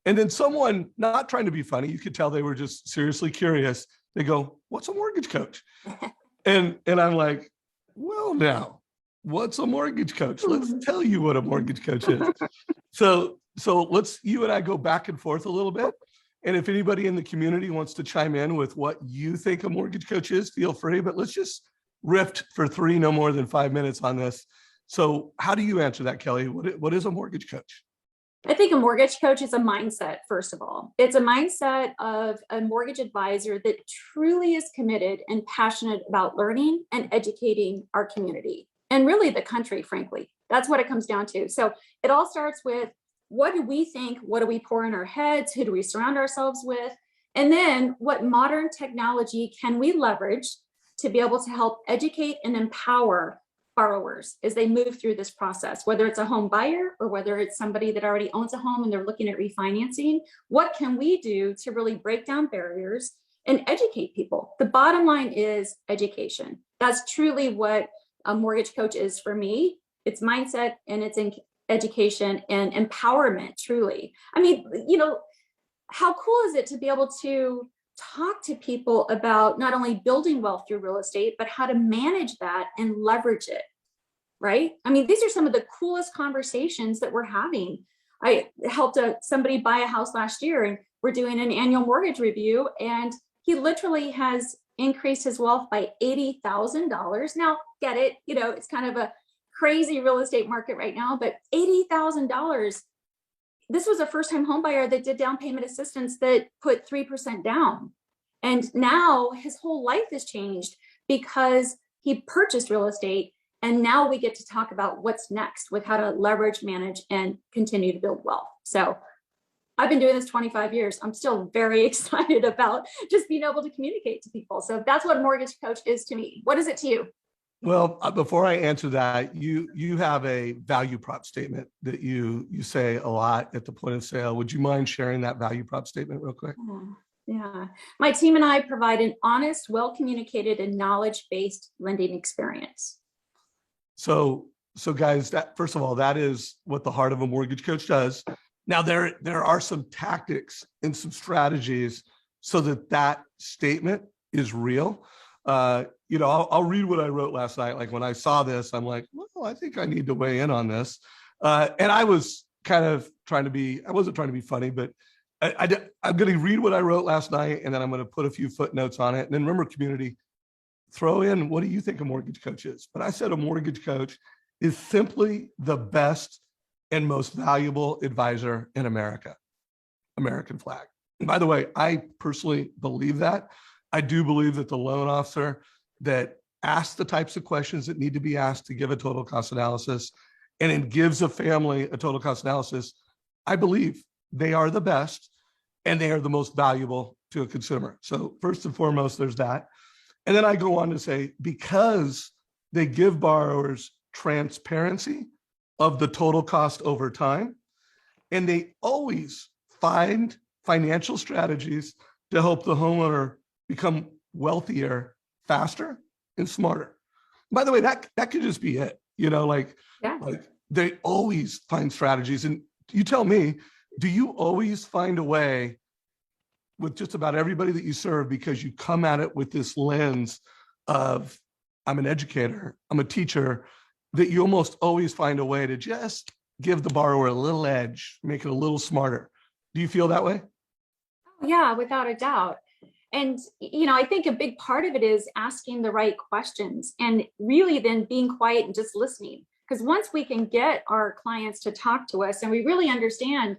And then someone, not trying to be funny, you could tell they were just seriously curious. They go, "What's a mortgage coach?" And I'm like, "Well, now, what's a mortgage coach? Let's tell you what a mortgage coach is." So let's, you and I go back and forth a little bit. And if anybody in the community wants to chime in with what you think a mortgage coach is, feel free, but let's just riff for no more than 5 minutes on this. So how do you answer that, Kelly? What is a mortgage coach? I think a mortgage coach is a mindset, first of all. It's a mindset of a mortgage advisor that truly is committed and passionate about learning and educating our community and really the country, frankly. That's what it comes down to. So it all starts with, what do we think? What do we pour in our heads? Who do we surround ourselves with? And then what modern technology can we leverage to be able to help educate and empower borrowers as they move through this process, whether it's a home buyer or whether it's somebody that already owns a home and they're looking at refinancing. What can we do to really break down barriers and educate people? The bottom line is education. That's truly what a mortgage coach is for me. It's mindset and it's in education and empowerment, truly. I mean, you know, how cool is it to be able to talk to people about not only building wealth through real estate, but how to manage that and leverage it, right? I mean, these are some of the coolest conversations that we're having. I helped somebody buy a house last year, and we're doing an annual mortgage review, and he literally has increased his wealth by $80,000. Now, get it, you know, it's kind of a crazy real estate market right now, but $80,000. This was a first-time home buyer that did down payment assistance that put 3% down. And now his whole life has changed because he purchased real estate. And now we get to talk about what's next with how to leverage, manage, and continue to build wealth. So I've been doing this 25 years. I'm still very excited about just being able to communicate to people. So that's what a mortgage coach is to me. What is it to you? Well, before I answer that, you have a value prop statement that you say a lot at the point of sale. Would you mind sharing that value prop statement real quick? Yeah. My team and I provide an honest, well-communicated, and knowledge-based lending experience. So guys, that, first of all, that is what the heart of a mortgage coach does. Now, there are some tactics and strategies so that statement is real. You know, I'll read what I wrote last night. Like when I saw this, I'm like, well, I think I need to weigh in on this. And I was kind of I wasn't trying to be funny, but I'm going to read what I wrote last night, and then I'm going to put a few footnotes on it. And then remember, community, throw in, what do you think a mortgage coach is? But I said a mortgage coach is simply the best and most valuable advisor in America. American flag. And by the way, I personally believe that. I do believe that the loan officer that asks the types of questions that need to be asked to give a total cost analysis and then gives a family a total cost analysis, I believe they are the best and they are the most valuable to a consumer. So first and foremost, there's that. And then I go on to say, because they give borrowers transparency of the total cost over time, and they always find financial strategies to help the homeowner become wealthier faster and smarter. By the way, that could just be it. You know, like they always find strategies. And you tell me, do you always find a way with just about everybody that you serve, because you come at it with this lens of, I'm an educator, I'm a teacher, that you almost always find a way to just give the borrower a little edge, make it a little smarter? Do you feel that way? Yeah, without a doubt. And, you know, I think a big part of it is asking the right questions and really then being quiet and just listening. Because once we can get our clients to talk to us and we really understand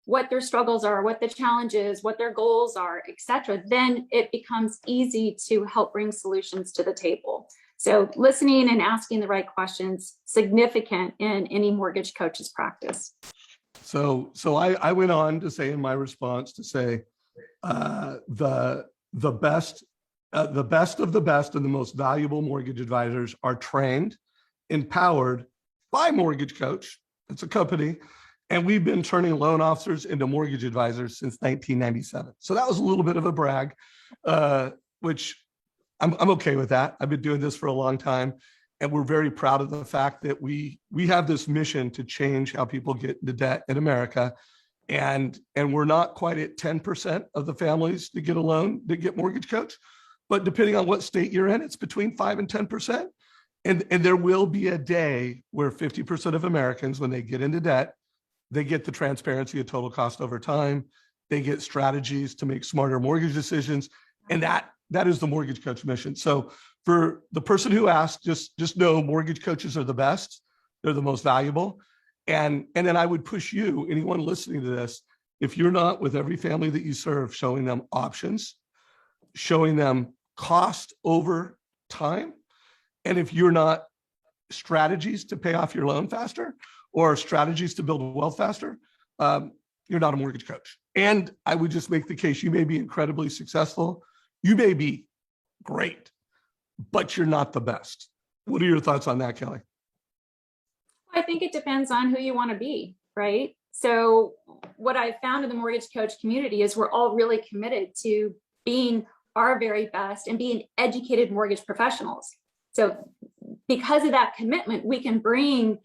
what their struggles are, what the challenges, what their goals are, etc., then it becomes easy to help bring solutions to the table. So listening and asking the right questions, significant in any mortgage coach's practice. So I went on to say in my response to say, the best of the best and the most valuable mortgage advisors are trained, empowered by Mortgage Coach. It's a company. And we've been turning loan officers into mortgage advisors since 1997. So that was a little bit of a brag, which I'm okay with that. I've been doing this for a long time. And we're very proud of the fact that we have this mission to change how people get into debt in America. And we're not quite at 10% of the families that get a loan that get mortgage coach, but depending on what state you're in, it's between 5 and 10%. And there will be a day where 50% of Americans, when they get into debt, they get the transparency of total cost over time. They get strategies to make smarter mortgage decisions. And that is the mortgage coach mission. So for the person who asked, just know mortgage coaches are the best. They're the most valuable. And then I would push you, anyone listening to this, if you're not with every family that you serve, showing them options, showing them cost over time, and if you're not strategies to pay off your loan faster or strategies to build wealth faster, you're not a mortgage coach. And I would just make the case, you may be incredibly successful. You may be great, but you're not the best. What are your thoughts on that, Kelly? I think it depends on who you want to be, right? So what I've found in the mortgage coach community is we're all really committed to being our very best and being educated mortgage professionals. So because of that commitment, we can bring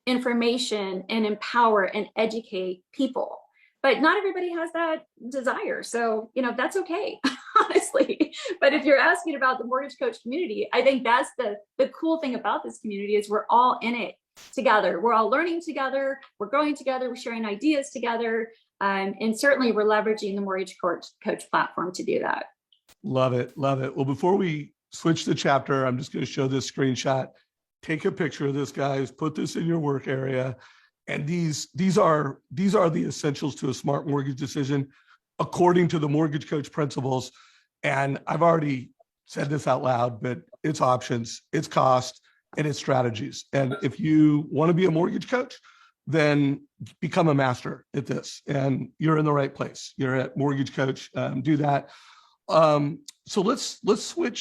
information and empower and educate people. But not everybody has that desire. So, that's okay, honestly. But if you're asking about the mortgage coach community, I think that's the cool thing about this community is we're all in it together. We're all learning together. We're growing together. We're sharing ideas together. And certainly we're leveraging the mortgage coach platform to do that. Love it. Love it. Well, before we switch the chapter, I'm just going to show this screenshot. Take a picture of this, guys. Put this in your work area. And these are the essentials to a smart mortgage decision according to the mortgage coach principles. And I've already said this out loud, but it's options, it's cost, and it's strategies. And if you want to be a mortgage coach, then become a master at this. And you're in the right place. You're at Mortgage Coach. Do that. So let's switch